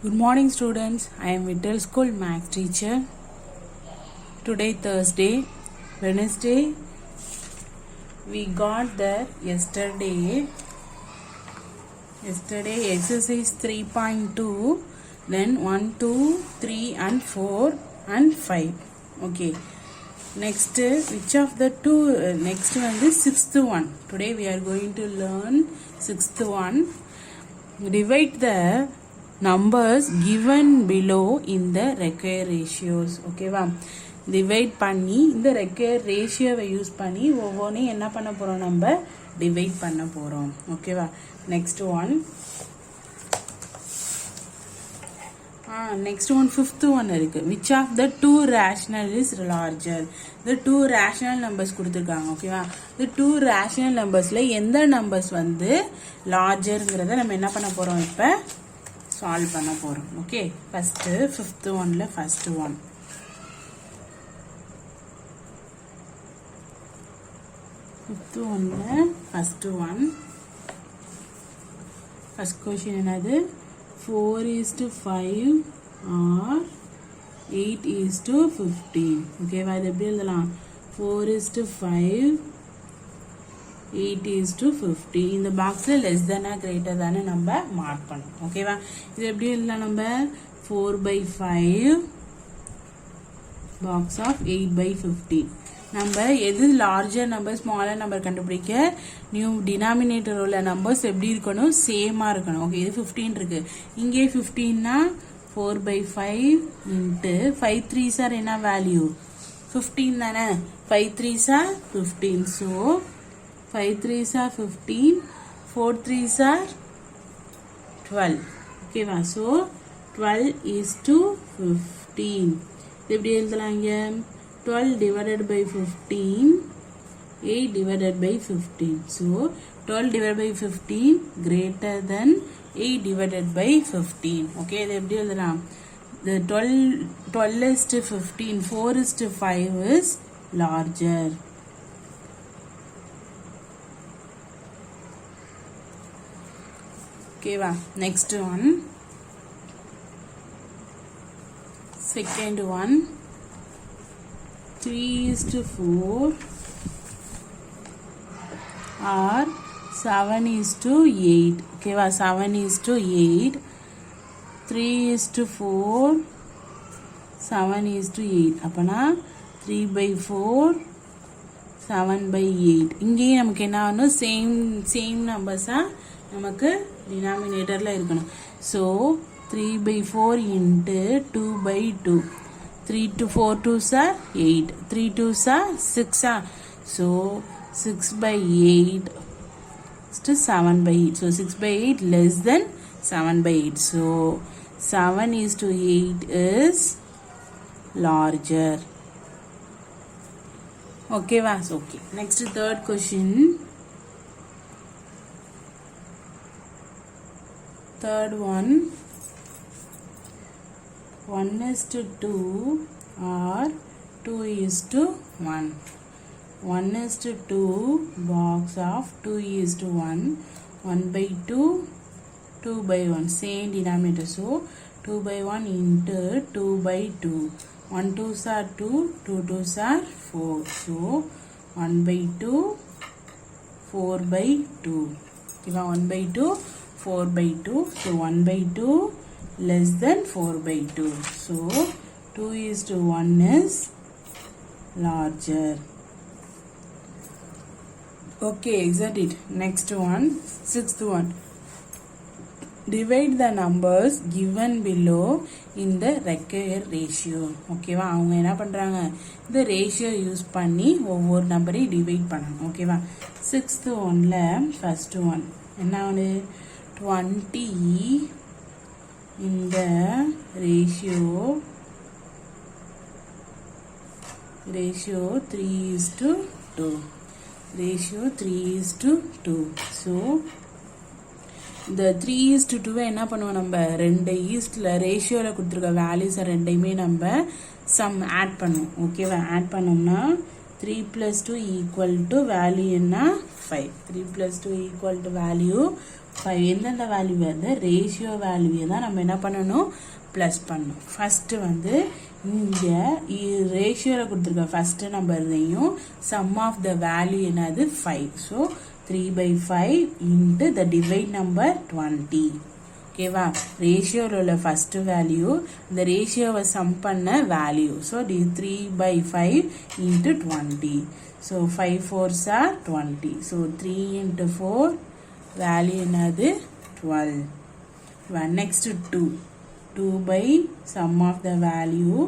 Good morning students, I am Vittal School Maths teacher. Today Thursday, Wednesday, we got the yesterday exercise 3.2, then 1, 2, 3 and 4 and 5. Okay. Next, which of the two, next one is sixth one. Today we are going to learn sixth one. Divide the numbers given below in the required ratios. Okay va, divide பண்ணி இந்த required ratio use பண்ணி ஒவ்வொன்றையும் என்ன பண்ண போறோம், நம்ம divide பண்ண போறோம். ஓகேவா? next one next one fifth one இருக்கு. which of the two rational is larger? the two rational numbers கொடுத்திருக்காங்க. ஓகேவா? the two rational numbersல எந்த numbers வந்து largerங்கறத நம்ம என்ன பண்ண போறோம், இப்ப solve பண்ண போறோம். Okay, first fifth oneல first one. fifth oneல first one. first question என்னது? 4:5 or 8:15. ஓகேவா? இது எப்படி எழுதலாம்? 4:5 8:15. இந்த பாக்ஸ்ல less than or greater than நம்ம மார்க் பண்ணணும். ஓகேவா? இது எப்படி எழுதலாம்? நம்ம 4/5 box of 8/15. நம்ம எது லார்ஜர் நம்பர் ஸ்மாலர் நம்பர் கண்டுபிடிக்க நியூ டினாமினேட்டர் உள்ள நம்பர்ஸ் எப்படி இருக்கணும், சேமா இருக்கணும். ஓகே, இது 15 இருக்கு, இங்கே 15னா 4/5 இன்ட்டு 5 3s ஆர் என்ன வேல்யூ 15 தானே, 5 3s R 15. So 5 3s are 15, 4 3s are 12. ஓகேவா? ஸோ 12:15. இது எப்படி எழுதலாம்? இங்க 12 divided by 15, 8 divided by 15. So 12 divided by 15 greater than 8 divided by 15. Okay, இது எப்படி எழுதலாம்? The 12:15, 4:5 is larger. Okay, next one, second one, 3:4 or 7:8. Okay, 7:8. 3:4 7:8. அப்பனா 3/4 7/8. இங்கேயும் நமக்கு என்ன ஆகணும், சேம் நம்பர்ஸா நமக்கு டினாமினேட்டர்ல இருக்கணும். So 3/4 into 2/2. 3 to 4 2s are 8. 3 2s are 6. So 6/8 to 7/8. So 6/8 less than 7/8. So 7:8 is larger. Okay, was okay. Next third question. Third one, 1:2 or 2:1. 1:2 box of 2:1. 1/2 2/1. Same denominator. So 2/1 into 2/2. 1 2s are 2, 2 2s are 4. So 1/2 4/2. Okay, 1/2 4/2. So 1/2 less than 4/2. So 2:1 is larger. Okay, exact it. Next one, sixth one. Divide the numbers given below in the required ratio. ஓகேவா? அவங்க என்ன பண்றாங்க, இந்த ratio use பண்ணி ஒவ்வொரு நம்பரையும் divide பண்ணணும். ஓகேவா? சிக்ஸ்த் ஒன்ல ஃபர்ஸ்ட் ஒன் என்ன ஒன்று, 20 in the ratio 3:2. ratio 3:2. So the 3:2 என்ன பண்ணுவோம், நம்ம ரெண்டு ஈஸ்ட்ல ரேஷியோல கொடுத்துருக்க வேல்யூஸ் ரெண்டையுமே நம்ம சம் ஆட் பண்ணுவோம். ஓகேவா? ஆட் பண்ணோம்னா 3 + 2 = வேல்யூ என்ன 5. 3 + 2 = வேல்யூ 5 எந்தெந்த வேல்யூ வருது ரேஷியோ வேல்யூவை தான் நம்ம என்ன பண்ணணும் ப்ளஸ் பண்ணணும். ஃபஸ்ட்டு வந்து இங்கே ரேஷியோவில் கொடுத்துருக்க ஃபஸ்ட்டு நம்பர்லையும் சம் ஆஃப் த வேல்யூ என்னது 5. So 3/5 into the divide number 20. ஓகேவா, ரேஷியோவில் உள்ள ஃபஸ்ட்டு வேல்யூ இந்த ரேஷியோவை சம் பண்ண value. So 3/5 into 20. So 5 4s are 20. So 3 into 4 value என்னது 12. Next 2 by sum of the value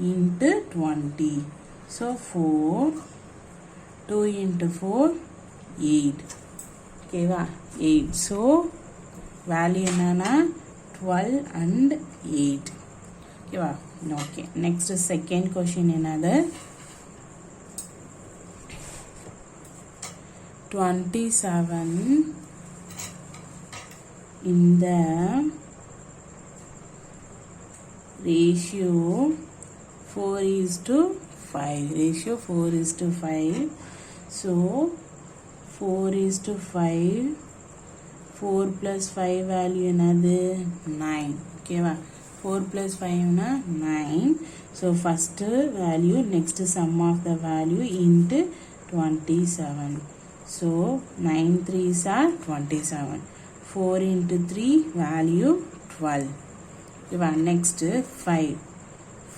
into 20. So 4, 2 into 4, 8. Okay, 8. So value என்னன்னா 12 and 8. Okay. Next second question என்னது 27 in the ratio 4:5. Ratio 4:5. So 4:5. 4 plus 5 value another 9. Okay, 4 plus 5 na 9. So first value, next sum of the value into 27. So 9 3s are 27. 4 into 3 value 12. Next 5.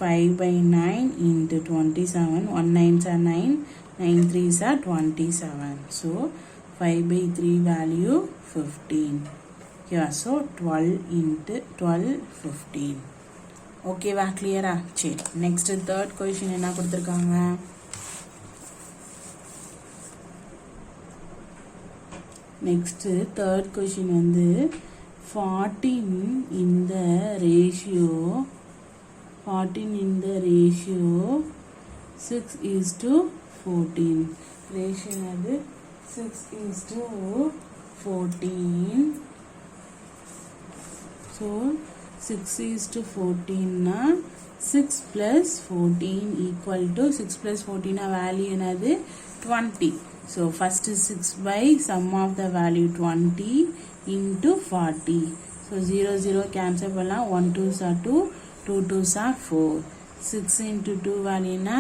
5 by 9 into 27. 1 9s are 9. 9 3s are 27. So 5 by 3 value 15. So 12 into 12 15. Okay, clear? Next third question என்ன கொடுத்திருக்காங்க? Next third question வந்து 14 in the ratio 6:14. Ratio அது 6:14. So 6:14 na 6 plus 14 equal to 6 plus 14 value என்னது 20. So first 6 by sum of the value 20 into 40. So 0 0 cancel பண்ணலாம். 1 2s are 2, 2 2s are 4. 6 into 2 value na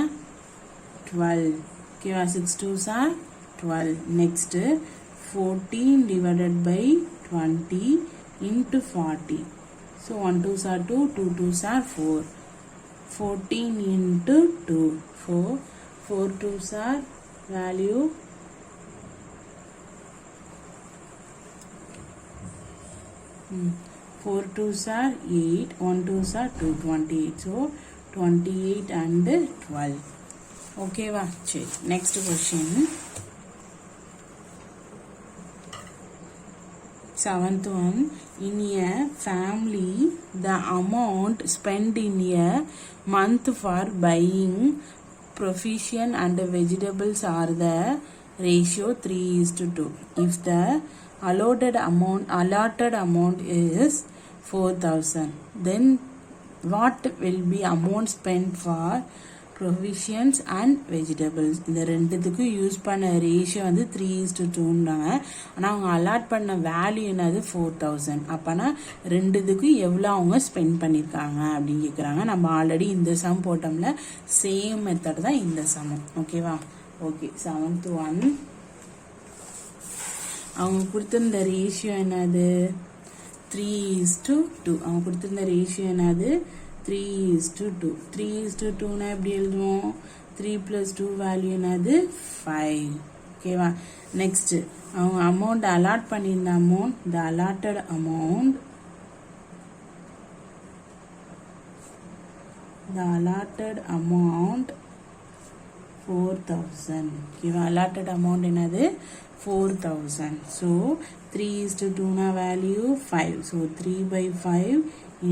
12. Okay, 6 2s are 12. Next 14 divided by 20 into 40. So 1 2s are 2, 2 2s are 4. 14 into 2, 4. 4 2s are value 4 2s are 8, 1 2s are 2, 28. So 28 and 12. Okay, next question. 7th one. In a family, the amount spent in a month for buying provision and vegetables are the ratio 3:2. If the allotted amount is 4,000, then what will be amount spent for provisions and vegetables? இந்த ரெண்டுத்துக்கு use பண்ண ratio வந்து 3:2ன்றாங்க. ஆனால் அவங்க allot பண்ண value என்னது 4,000. அப்போனா ரெண்டுத்துக்கு எவ்வளோ அவங்க ஸ்பெண்ட் பண்ணியிருக்காங்க அப்படின்னு கேட்குறாங்க. நம்ம ஆல்ரெடி இந்த சம் போட்டோம்ல, சேம் மெத்தட் தான் இந்த சமம். ஓகேவா? Okay, 7th one. அவங்க கொடுத்துருந்த ரேஷியோ என்னது 3:2. அவங்க கொடுத்துருந்த ரேஷியோ என்னது 3:2. 3:2னா எப்படி எழுதுவோம்? 3 plus 2 வேல்யூ என்னது 5. ஓகேவா? நெக்ஸ்ட் அவங்க அமௌண்ட் அலாட் பண்ணியிருந்த அமௌண்ட், த அலாட்டட் அமௌண்ட் 4,000. ஓகேவா? அலாட்டட் அமௌண்ட் என்னது 4,000. So 3:2 value 5. So 3/5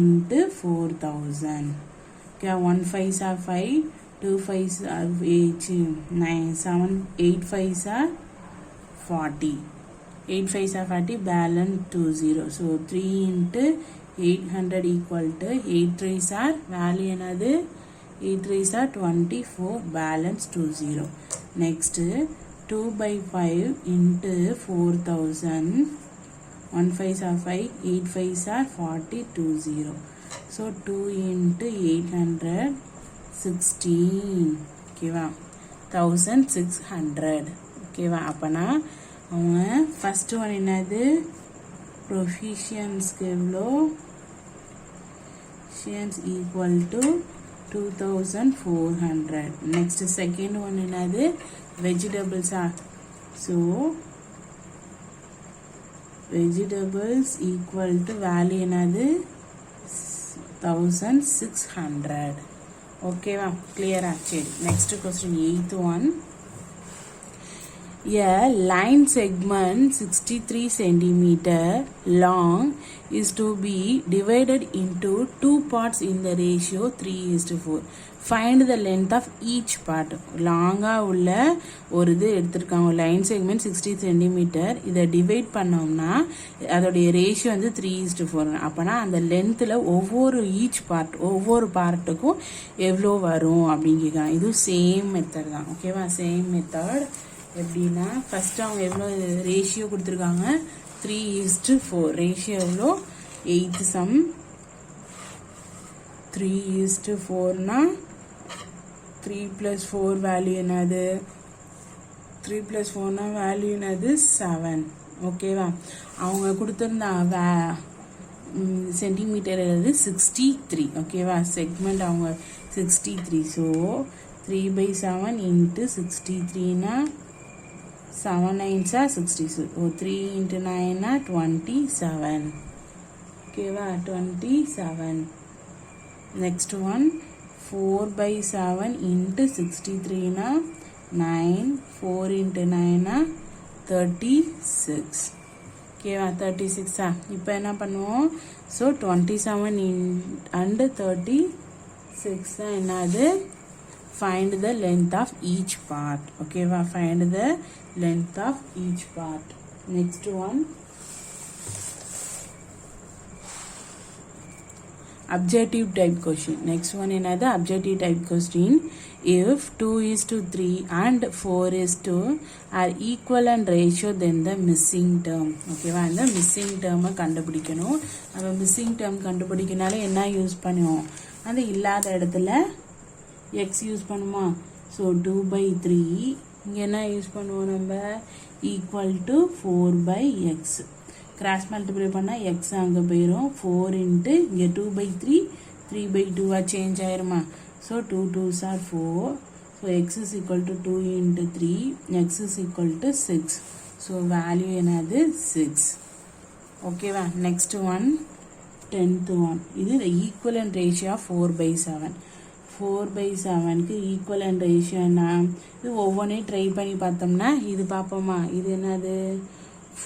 into 4,000. Okay, 1 5s are 5, 2 5s are 8, 9, 7, 8 5s are 40. 8 5s are 40, balance 20. So 3 into 800 equal to 8 3s are value another 8 3s are 24, balance 20. Next 2/5 into 4,000. 1 5s are 5, 8 5s are 40, 2 0. So 2 into 800, 16. ஓகேவா 1600. ஓகேவா அப்பனா அவங்க first one என்னது ப்ரொஃபிஷியன்ஸ்க்கு எவ்வளோ equal to 2400. Next second one என்னது vegetables so vegetables equal to value என்னது 1600. ஓகேவா clear சரி next question 8th one. A line segment 63 centimeter long is to be divided into two parts in the ratio 3:4. Find the length of each part. லாங்கா உள்ள ஒரு இது எடுத்திருக்காங்க line segment 60 centimetre இதை divide பண்ணோம்னா அதோடைய ரேஷியோ வந்து 3:4. அப்போனா அந்த லென்த்தில் ஒவ்வொரு பார்ட்டுக்கும் எவ்வளோ வரும் அப்படின்னு கேட்குறாங்க. இதுவும் சேம் மெத்தட் தான் ஓகேவா சேம் மெத்தட். எப்படின்னா ஃபர்ஸ்ட் அவங்க எவ்வளோ ரேஷியோ கொடுத்துருக்காங்க 3:4 ரேஷியோ எவ்வளோ 8th சம் 3:4னா 3 + 4 வேல்யூ என்னது 3 + 4னா வேல்யூ என்னது 7. ஓகேவா அவங்க கொடுத்துருந்த சென்டிமீட்டர் எழுது 63. ஓகேவா செக்மெண்ட் அவங்க 63. So 3/7 into 63னா 7 9s are 60. So 3 into 9 are 27. ஓகேவா 27. Next one 4/7 into 63 na 9. 4 into 9 na 36. ஓகேவா 36 இப்போ என்ன பண்ணுவோம் ஸோ 27 and 36 தான் என்னது find the length of each part. Okay, find the length of each part. Next one objective type question. Next one another objective type question. If 2:3 and 4:2 are equivalent ratio then the missing term. Okay va the missing term கண்டுபிடிக்கணும். நம்ம missing term கண்டுபிடிக்கனால என்ன use பண்ணுவோம் அந்த இல்லாத இடத்துல x use பண்ணுமா so 2/3 இங்கே என்ன யூஸ் பண்ணுவோம் நம்ம equal to 4/x cross multiply பண்ணால் எக்ஸ் அங்கே போயிடும் 4 இன்ட்டு இங்கே 2/3 3/2 சேஞ்ச் ஆயிருமா so 2 2s are 4 so x is equal to 2 into 3 x is equal to 6 so value என்னது 6. ஓகேவா நெக்ஸ்ட் ஒன் 10th ஒன் இது ஈக்குவலன்ட் ரேஷியோ ஆஃப் 4/7 4/7க்கு ஈக்குவலன்ட் ரேஷியோனா இது ஒவ்வொன்றையும் ட்ரை பண்ணி பார்த்தோம்னா இது பார்ப்போமா இது என்னது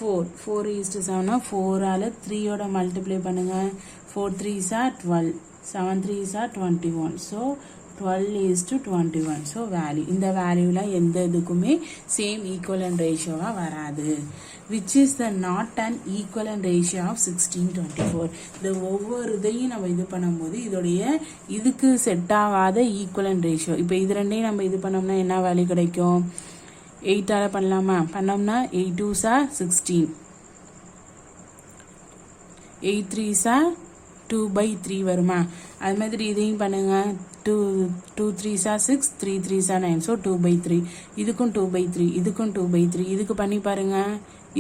4:7 4ஆல் 3யோட மல்டிப்ளை பண்ணுங்க 4 3s are 12 7 3s are 21 so 12:21 so value இந்த வேல்யூவில் எந்த இதுக்குமே சேம் ஈக்குவலன்ட் ரேஷியோவாக வராது. which is the not an equivalent ratio of 16:24. இந்த ஒவ்வொரு இதையும் நம்ம இது பண்ணும்போது இதோடைய இதுக்கு செட் ஆகாத ஈக்குவலன்ட் ரேஷியோ இப்போ இது ரெண்டையும் நம்ம இது பண்ணோம்னா என்ன வேல்யூ கிடைக்கும் 8ஆல பண்ணலாமா பண்ணோம்னா 8 2s are 16 8 3s are 2/3 வருமா அது மாதிரி இதையும் பண்ணுங்க 2 3s are 6 3 3s are 9 so 2/3 இதுக்கும் 2/3 இதுக்கும் 2/3 இதுக்கு பண்ணி பாருங்க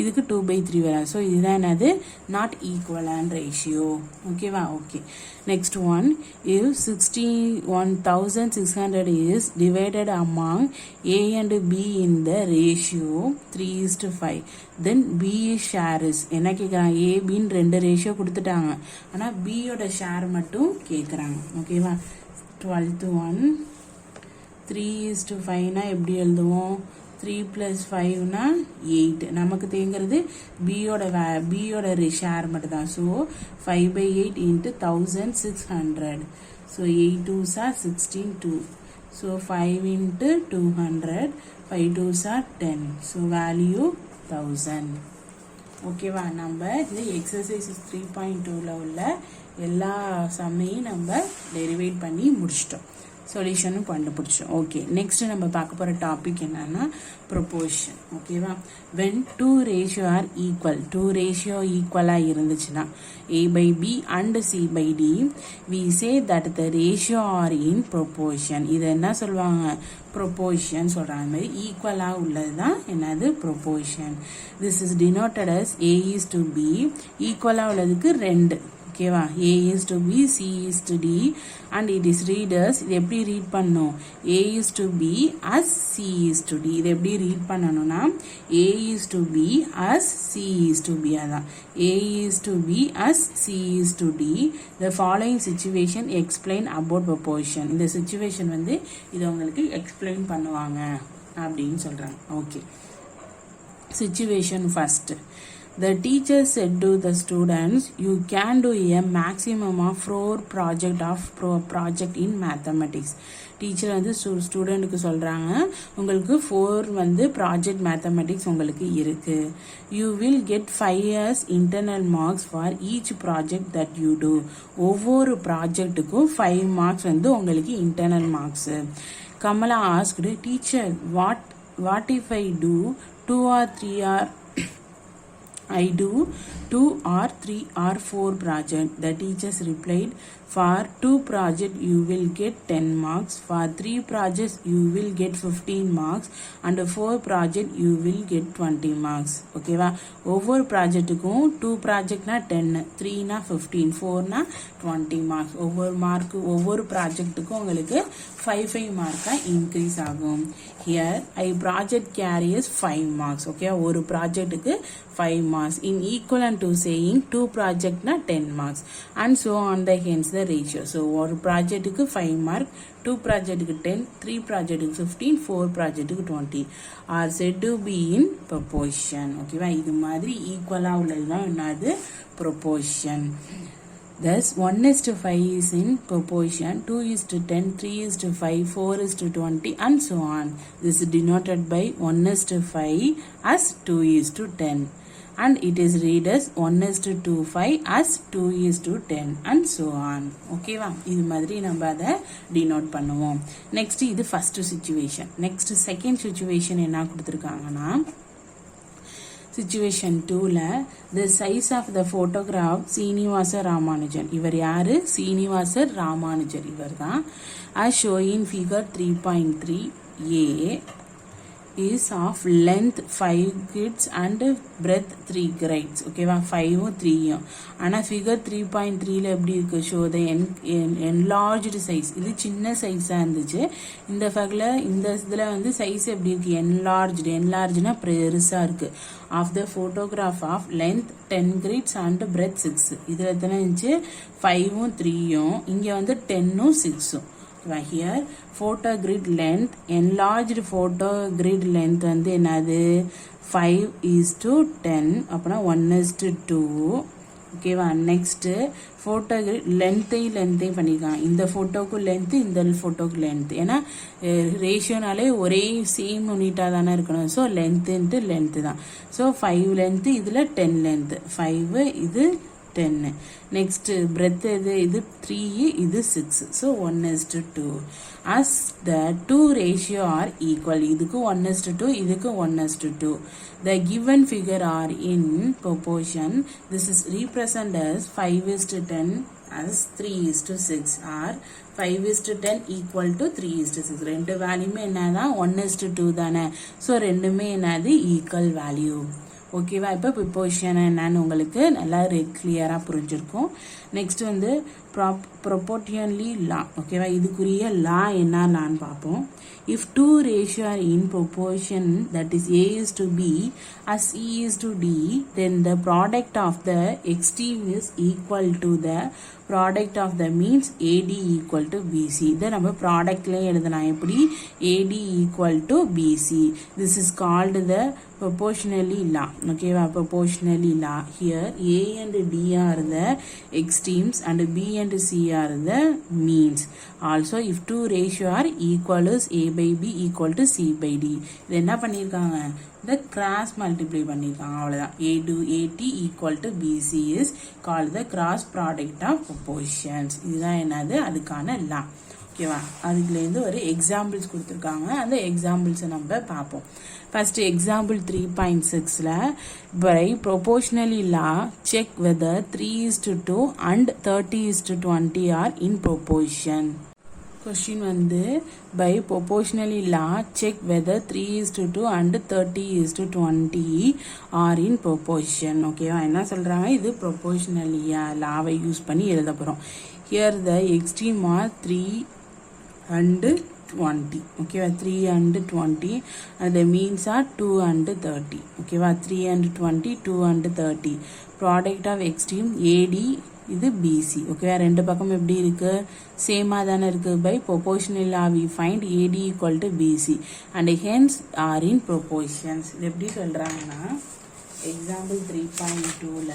இதுக்கு 2/3 வராது ஸோ இதுதான் என்னது நாட் ஈக்குவலன்ட் ரேஷியோ. ஓகேவா okay next one if 61,600 is divided among A and B in the ratio 3:5 then B share is என்ன கேட்குறாங்க A Bன்னு 2 ரேஷியோ கொடுத்துட்டாங்க ஆனால் பியோட ஷேர் மட்டும் கேட்குறாங்க. ஓகேவா 12th ஒன் 3:5னா எப்படி எழுதுவோம் 3 + 5னா 8 நமக்கு தேங்கிறது பியோட ஷேர் மட்டும் தான் so 5/8 into 1600 so 8 2s are 16 2 so 5 into 200 5 2s are 10 so value 1000. ஓகேவா நம்ம இந்த எக்ஸசைஸ் 3.2ல உள்ள எல்லா சம்மையும் நம்ம டெரிவேட் பண்ணி முடிச்சிட்டோம். சொல்யூஷனும் கண்டுபிடிச்சோம். ஓகே, நெக்ஸ்ட் நம்ம பார்க்க போகிற டாபிக் என்னன்னா ப்ரொபோர்ஷன். ஓகேவா? When two ratio are equal, two ratio ஈக்குவலாக இருந்துச்சுன்னா A/B and C/D, we say that the ratio are in proportion. இது என்ன சொல்லுவாங்க? ப்ரொபோர்ஷன் சொல்கிறாங்க. அந்த மாதிரி ஈக்குவலாக உள்ளது தான் என்னது? Proportion. This is denoted as A/B. ஈக்குவலாக உள்ளதுக்கு 2. ஓகேவா? A/B, C/D, and it is read as, இது எப்படி ரீட் பண்ணணும்? A/B as C/D. இது எப்படி ரீட் பண்ணணும்னா A/B as C/B. அதான் A/B as C/D. The following situation explain about proportion. இந்த situation வந்து இது உங்களுக்கு explain பண்ணுவாங்க அப்படின்னு சொல்றாங்க. Okay, situation first. The teacher said to the students, you can do a maximum of 4 project in mathematics. Teacher வந்து ஸ்டூடெண்ட்டுக்கு சொல்கிறாங்க, உங்களுக்கு 4 வந்து ப்ராஜெக்ட் மேத்தமெட்டிக்ஸ் உங்களுக்கு இருக்குது. You will get 5 years internal marks for each project that you do. ஒவ்வொரு ப்ராஜெக்ட்டுக்கும் 5 marks வந்து உங்களுக்கு internal marks. Kamala asked, teacher what if I do 2 or 3 or I do 2 or 3 or 4 project. The teachers replied, for 2 project you will get 10 marks, for 3 projects you will get 15 marks, and 4 project you will get 20 marks. ஓகேவா? ஒவ்வொரு ப்ராஜெக்ட்டுக்கும் 2 ப்ராஜெக்ட்னா 10, 3னா 15, 4னா 20 marks. ஒவ்வொரு ப்ராஜெக்ட்டுக்கும் உங்களுக்கு 5 மார்க்காக increase ஆகும். Here I project carries 5 marks. Okay, ஒரு ப்ராஜெக்ட்டுக்கு 5 marks in equivalent to saying 2 project na 10 marks, and so on the hence the ratio. So ஒரு ப்ராஜெக்ட்டுக்கு 5 mark, 2 ப்ராஜெக்ட்டுக்கு 10, 3 ப்ராஜெக்ட்டுக்கு 15, 4 ப்ராஜெக்ட்டுக்கு 20 are said to be in proportion. ஓகேவா? இது மாதிரி ஈக்குவலாக உள்ளதுதான் என்னது? proportion. Thus 1:5 is in proportion, 2:10, 3:5, 4:20, and so on. This is denoted by 1:5 as 2:10. And it is read as 1:25 as 2:10, and so on. ஓகேவா? இது மாதிரி நம்ம அதை டினோட் பண்ணுவோம். நெக்ஸ்ட் இது first situation. Next second situation என்ன கொடுத்துருக்காங்கன்னா, situation 2ல the size of the photograph Srinivasa Ramanujan. இவர் யாரு? Srinivasa Ramanujan. இவர் தான். as shown in figure 3.3a is of length 5 grids and breadth 3 grids. ஓகேவா? 5ம் 3ம். ஆனால் ஃபிகர் 3.3ல எப்படி இருக்கு? Show the enlarged size. இது சின்ன சைஸாக இருந்துச்சு. இந்த இதில் வந்து சைஸ் எப்படி இருக்கு? என்லார்ஜ்னா பெருசாக இருக்கு. Of the photograph of length 10 grids and breadth 6. இதில் எத்தனை இருந்துச்சு? 5ம் 3ம். இங்கே வந்து 10ம் 6ம். Here photo grid length, enlarged photo grid length வந்து என்னது? 5:10, அப்புறம் 1:2. ஓகேவா? நெக்ஸ்ட் ஃபோட்டோ லென்த்தையும் பண்ணியிருக்காங்க. இந்த ஃபோட்டோக்கு லென்த்து, இந்த ஃபோட்டோக்கு லென்த். ஏன்னா ரேஷியோனாலே ஒரே சேம் யூனிட்டாக தானே இருக்கணும். ஸோ லென்த்து தான். ஸோ 5 லென்த்து, இதில் 10 லென்த்து. 5 இது 10. நெக்ஸ்ட் பிரெத் இது 3, இது 6. So 1:2. as the two ratio are equal, இதுக்கு 1:2, இதுக்கு 1:2. the given figure are in proportion. This is represented as 5:10 as 3:6 or 5:10 equal to 3:6. ரெண்டு வேல்யூமே என்னதான்? 1:2 தானே. ஸோ ரெண்டுமே என்னது? Equal value. ஓகேவா? இப்போ ப்ரொபோர்ஷன் என்னன்னு உங்களுக்கு நல்லா கிளியராக புரிஞ்சிருக்கும். நெக்ஸ்ட் வந்து ப்ரொபோர்ஷனலி லா. ஓகேவா? இதுக்குரிய லா என்ன லான்னு பார்ப்போம். If two ratio are in proportion, that is A:B as C:D, then the product of the extreme is equal to the product of the means AD equal to BC. இதை நம்ம ப்ராடக்ட்லேயே எழுதலாம். எப்படி? AD equal to BC. This is called the proportionally law. ஓகேவா? proportionally law. Here A and D are the extremes and B and C are the means. Also, if two ratio are equal is A/B equal to C/D. இது என்ன பண்ணியிருக்காங்க? இந்த cross multiply பண்ணியிருக்காங்க. அவ்வளோதான். AD equal to BC is called the cross product of proportions. இதுதான் என்னது? அதுக்கான லா. ஓகேவா அதுக்குலேருந்து ஒரு எக்ஸாம்பிள்ஸ் கொடுத்துருக்காங்க அந்த எக்ஸாம்பிள்ஸை நம்ம பார்ப்போம் ஃபர்ஸ்ட் எக்ஸாம்பிள் 3.6ல by proportionally law check whether 3:2 and 30:20 are in proportion question வந்து by proportionally law check whether 3:2 and 30:20 are in proportion ஓகேவா என்ன சொல்றாங்க இது proportionally லாவை யூஸ் பண்ணி எழுத போறோம் here the extreme are 3 and 20 okay 3 and 20 and the means are 2 and 30 okay 3 and 20 2 and 30 product of extreme AD இது BC okay ரெண்டு பக்கம் எப்படி இருக்கு சேமா தான இருக்கு by proportional law we find AD equal to BC and hence are in proportions இது எப்படி சொல்றாங்கன்னா example 3.2ல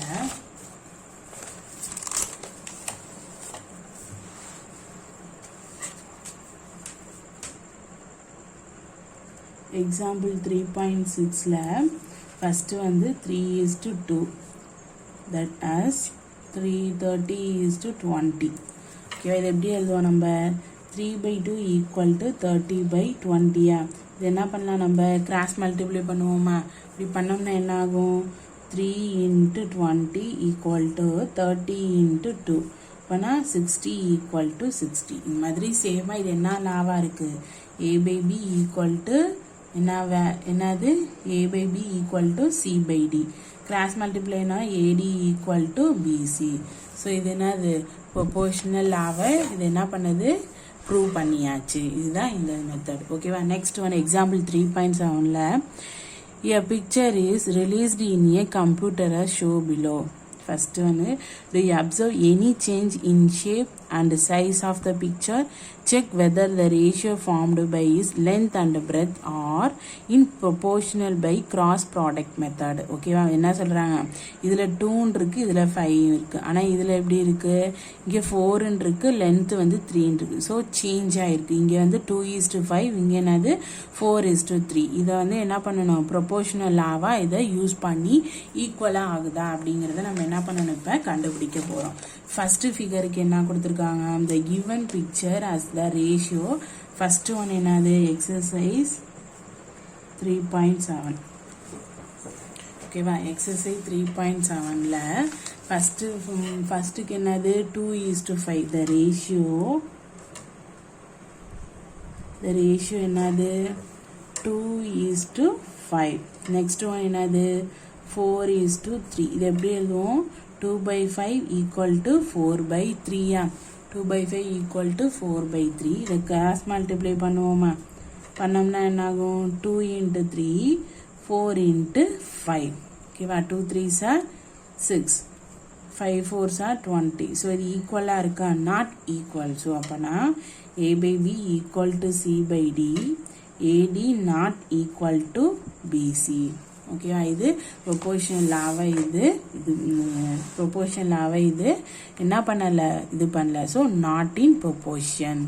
example 3.6ல first வந்து 3:2 that as 3:30:20 okay இது எப்படி எழுதுவோம் நம்ம 3/2 equal to 30/20 இது என்ன பண்ணலாம் நம்ம கிராஸ் மல்டிப்ளை பண்ணுவோமா இப்படி பண்ணோம்னா என்ன ஆகும் 3 into 20 equal to 30 into 2 அப்பனா 60 equal to 60 இந்த மாதிரி சேமா இது என்ன லாவா இருக்கு a/b equal to என்னது a/b equal to c/d cross மல்டிப்ளைனா AD equal to BC so இது என்னது ப்ரொபோர்ஷனல் லாவை இது என்ன பண்ணுது ப்ரூவ் பண்ணியாச்சு இதுதான் இந்த மெத்தட் ஓகேவா நெக்ஸ்ட் ஒன் எக்ஸாம்பிள் 3.7ல a picture is released in a computer as show below first one do you observe any change in shape and size of the picture check whether the ratio formed by is length and breadth or in proportional by cross product method ஓகேவா என்ன சொல்றாங்க இதுல 2 இருக்கு இதுல 5 இருக்கு ஆனா இதுல எப்படி இருக்கு இங்க 4 இருக்கு லெந்த் வந்து 3 இருக்கு சோ சேஞ்ச் ஆயிருக்கு இங்க வந்து 2:5 இங்க என்னது 4:3 இத வந்து என்ன பண்ணனும் proportional லாவா இத யூஸ் பண்ணி ஈக்குவலா ஆகுதா அப்படிங்கறத நம்ம என்ன பண்ணனும் இப்ப கண்டுபிடிக்க போறோம் ஃபர்ஸ்ட் ஃபிகருக்கு என்ன கொடுத்திருக்காங்க the given picture as the ratio first one என்னது exercise 3.7 ஓகேவா exercise 3.7ல ஃபர்ஸ்ட்க்கு என்னது 2:5 the ratio என்னது 2:5 next one என்னது 4:3 இது எப்படி எழுதுவோம் 2/5 equal to 4/3 2/5 equal to 4/3 இதை கிராஸ் மல்டிப்ளை பண்ணுவோமா பண்ணோம்னா என்ன ஆகும் 2 into 3 4 into 5 ஓகேவா 2 3s are 6 5 4s are 20 so இது ஈக்குவலா இருக்கா நாட் ஈக்குவல் ஸோ அப்பனா a/b equal to c/d AD not equal to BC ஓகேவா இது ப்ரொபோர்ஷனல் லாவை இது என்ன பண்ணல இது பண்ணல ஸோ நாட் இன் ப்ரொபோர்ஷன்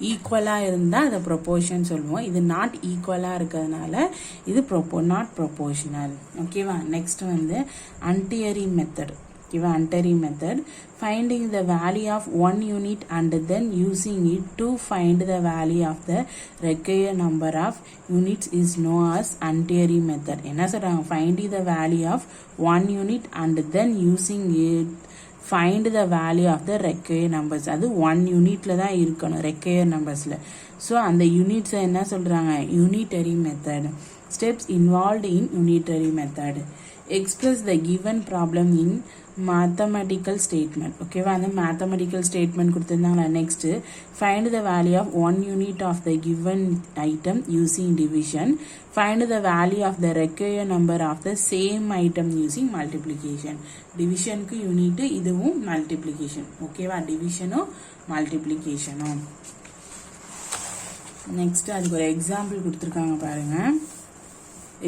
ஈக்குவலா இருந்தா அதை ப்ரொபோர்ஷன் சொல்லுவோம் இது நாட் ஈக்குவலா இருக்கிறதுனால இது நாட் ப்ரொபோர்ஷனல் ஓகேவா நெக்ஸ்ட் வந்து அன்டியரி மெத்தட் ஓகேவா அன்டரி method finding the value of one unit and then using it to find the value of the required number of units is known as anterior method என்ன சொல்றாங்க finding the value of one unit and then using it find the value of the required numbers அது 1 யூனிட்ல தான் இருக்கணும் required numbersல so அந்த units என்ன சொல்றாங்க unitary method steps involved in unitary method express the given problem in mathematical statement ஓகேவா அந்த mathematical statement கொடுத்திருந்தாங்களா next find the value of one unit of the given item using division find the value of the required number of the same item using multiplication divisionக்கு unit இதுவும் multiplication ஓகேவா டிவிஷனும் மல்டிப்ளிகேஷனும் next அதுக்கு ஒரு example கொடுத்திருக்காங்க பாருங்க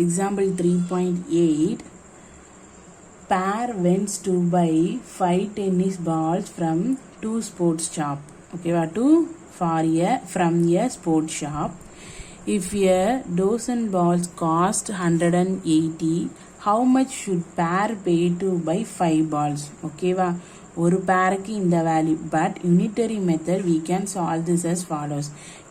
example 3.8 pair went to buy 5 tennis balls from 2 sports shop okay from a sports shop if a dozen balls cost 180 how much should pair pay to buy 5 balls okay ஒரு பேருக்கு இந்த value. But unitary method we can solve this as follows.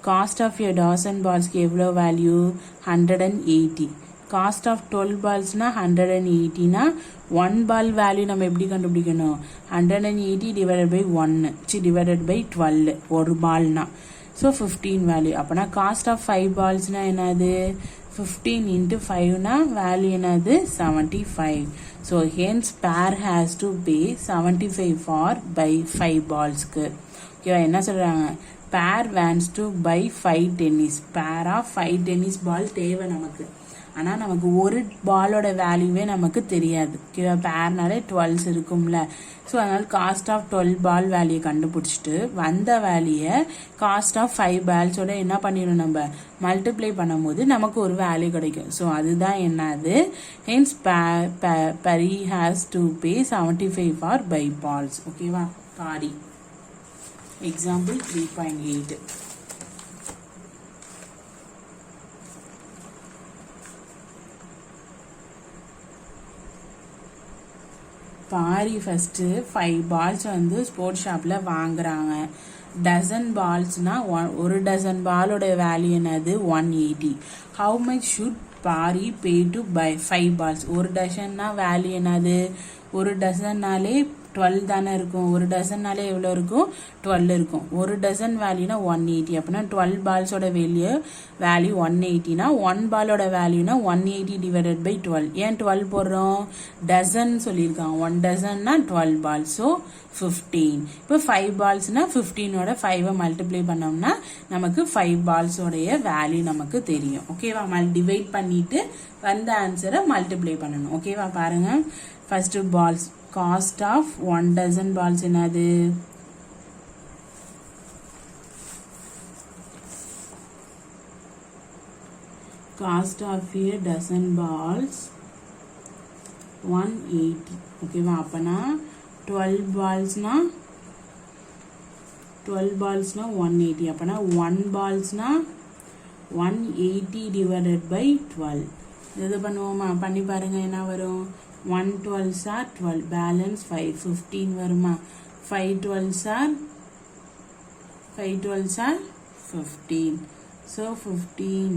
Cost of a dozen balls க்கு எவ்வளோ value? 180. Cost of 12 balls na 180 na 1 ball value நம்ம எப்படி கண்டுபிடிக்கணும்? 180 divided by 1 divided by 12 ஒரு ballனா. So 15 value. அப்பனா cost of 5 balls na என்னது? 15 into 5 na value என்னது? 75. So hence pair has to pay 75 for buy 5 balls க்கு. ஓகேவா? என்ன சொல்றாங்க? pair wants to buy 5 tennis. pair of 5 tennis ball தேவை நமக்கு. ஆனால் நமக்கு ஒரு பாலோட வேல்யூவே நமக்கு தெரியாது. ஓகேவா? பேர்னாலே 12 இருக்கும்ல. ஸோ அதனால் காஸ்ட் ஆஃப் 12 பால் வேல்யூ கண்டுபிடிச்சிட்டு வந்த வேல்யூயை காஸ்ட் ஆஃப் 5 பால்ஸோட என்ன பண்ணிடணும்? நம்ம மல்டிப்ளை பண்ணும்போது நமக்கு ஒரு வேல்யூ கிடைக்கும். ஸோ அதுதான் என்னது? Hence Pari has to pay 75 for five balls. ஓகேவா? Pari. Example 3.8. Pari first 5 balls வந்து ஸ்போர்ட்ஸ் ஷாப்பில் வாங்குறாங்க. டசன் பால்ஸ்னா ஒரு டசன் பாலோட வேல்யூ என்னது? 180. How much should Pari pay to buy 5 balls? ஒரு டசன்னா வேல்யூ என்னது? ஒரு டசன்னாலே 12 தானே இருக்கும். ஒரு டசன்னாலே எவ்வளோ இருக்கும்? 12 இருக்கும். ஒரு டசன் வேல்யூனா 180. அப்படின்னா 12 பால்ஸோட வேல்யூ 180னா 1 பாலோட வேல்யூனா 180 டிவைடட் பை 12. ஏன் 12 போடுறோம்? டசன் சொல்லியிருக்காங்க. 1 டசன்னா 12 பால்ஸ். ஸோ 15. இப்போ 5 பால்ஸ்னா 15ஓட 5 மல்டிப்ளை பண்ணோம்னா நமக்கு 5 பால்ஸோடைய வேல்யூ நமக்கு தெரியும். ஓகேவா? டிவைட் பண்ணிட்டு வந்த ஆன்சரை மல்டிப்ளை பண்ணணும். ஓகேவா? பாருங்க. First balls cost of 1 dozen balls என்னது? Cost of a dozen balls 180. ஓகேவா? அப்பனா 12 பால்ஸ்னா 180. அப்பனா 1 பால்ஸ்னா 180 டிவைடட் பை 12. இது பண்ணுவோமா? பண்ணி பாருங்க என்ன வரும்? 1 12s are 12. பேலன்ஸ் 5. 15 வருமா? 5 12s are 15. So 15.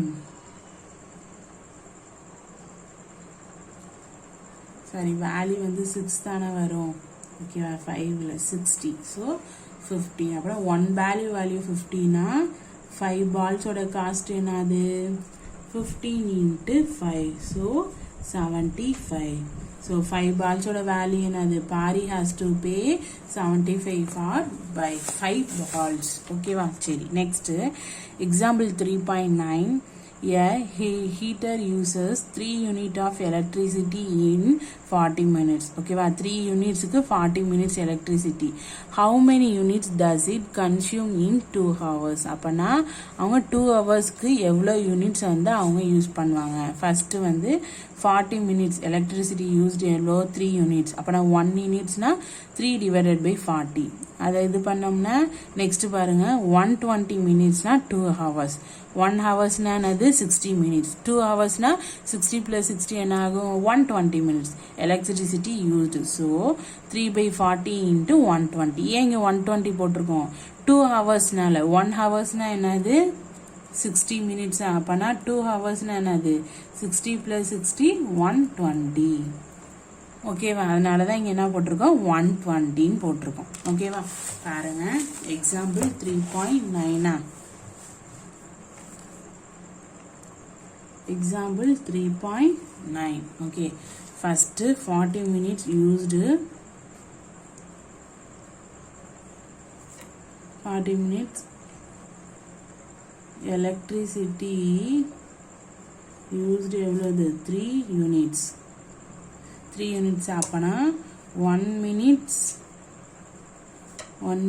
Sorry, value வந்து 6 தானே வரும். ஓகேவா? 5ல 60. ஸோ 15. அப்புறம் 1 வேல்யூ 15னா 5 பால்ஸோட காஸ்ட் என்னது? 15 into 5. ஸோ 75. ஸோ 5 பால்ஸோட வேல்யூ என்னது? Pari has to pay 75 for buy 5 balls. ஓகேவா? சரி, next example 3.9. A heater uses 3 units of electricity in 40 minutes. ஓகேவா? 3 யூனிட்ஸுக்கு 40 minutes electricity. How many units does it consume in 2 hours? அப்பனா அவங்க 2 ஹவர்ஸ்க்கு எவ்வளோ யூனிட்ஸ் வந்து அவங்க யூஸ் பண்ணுவாங்க? ஃபர்ஸ்ட் வந்து 40 minutes electricity used எவ்வளோ? 3 units. அப்பனா 1 unitsனா 3 divided by 40. அதை இது பண்ணோம்னா நெக்ஸ்ட் பாருங்க 120 minutesனா 2 hours. 1 ஹவர்ஸ்னா என்னது? 60 minutes. 2 ஹவர்ஸ்னா 60 plus 60 என்ன ஆகும்? 120 minutes electricity used. So 3 by 40 into 120. ஏன் இங்கே 120 போட்டிருக்கோம்? 2 ஹவர்ஸ்னால. 1 ஹவர்ஸ்னா என்னது? 60 minutes. அப்பனா 2 ஹவர்ஸ்னா என்னது? 60 plus 60 120. ஓகேவா? அதனால தான் இங்கே என்ன போட்டிருக்கோம்? 120 போட்டிருக்கோம். ஓகேவா? பாருங்க example 3.9. Example 3.9. Okay, first 40 minutes used. 40 minutes electricity used எவ்வளவு? 3 units. 3 units அப்பனா 1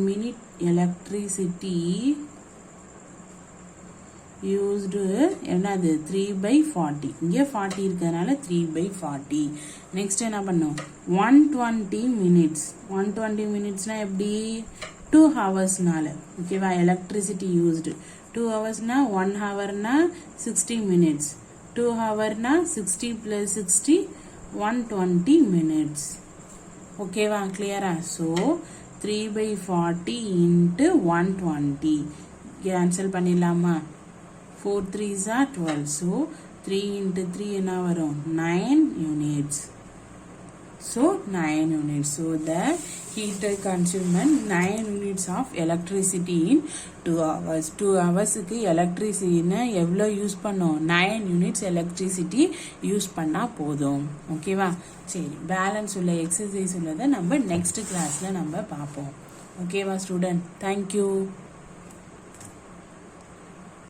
minute electricity used என்னது? 3 by 40. இங்கே 40 இருக்கிறதுனால 3 by 40. நெக்ஸ்ட் என்ன பண்ணும்? 120 minutes. 120 minutesனா எப்படி? 2 ஹவர்ஸ்னால. ஓகேவா? Electricity used 2 ஹவர்ஸ்னா 1 ஹவர்னா 60 minutes. 2 ஹவர்னா 60 plus 60 120 minutes. ஓகேவா கிளியரா? ஸோ 3/40 into 120 கேன்சல் பண்ணிடலாமா? 4 3s are 12. So 3 into 3 என்ன வரும்? 9 units. So 9 units. So the heater consumed 9 units of electricity in 2 hours. 2 hours க்கு electricity எவ்வளோ யூஸ் பண்ணோம்? 9 units electricity யூஸ் பண்ணா போதும். ஓகேவா? சரி, பேலன்ஸ் உள்ள எக்ஸசைஸ் உள்ளதை நம்ம நெக்ஸ்ட் கிளாஸ்ல நம்ம பார்ப்போம். ஓகேவா ஸ்டூடெண்ட்? தேங்க்யூ.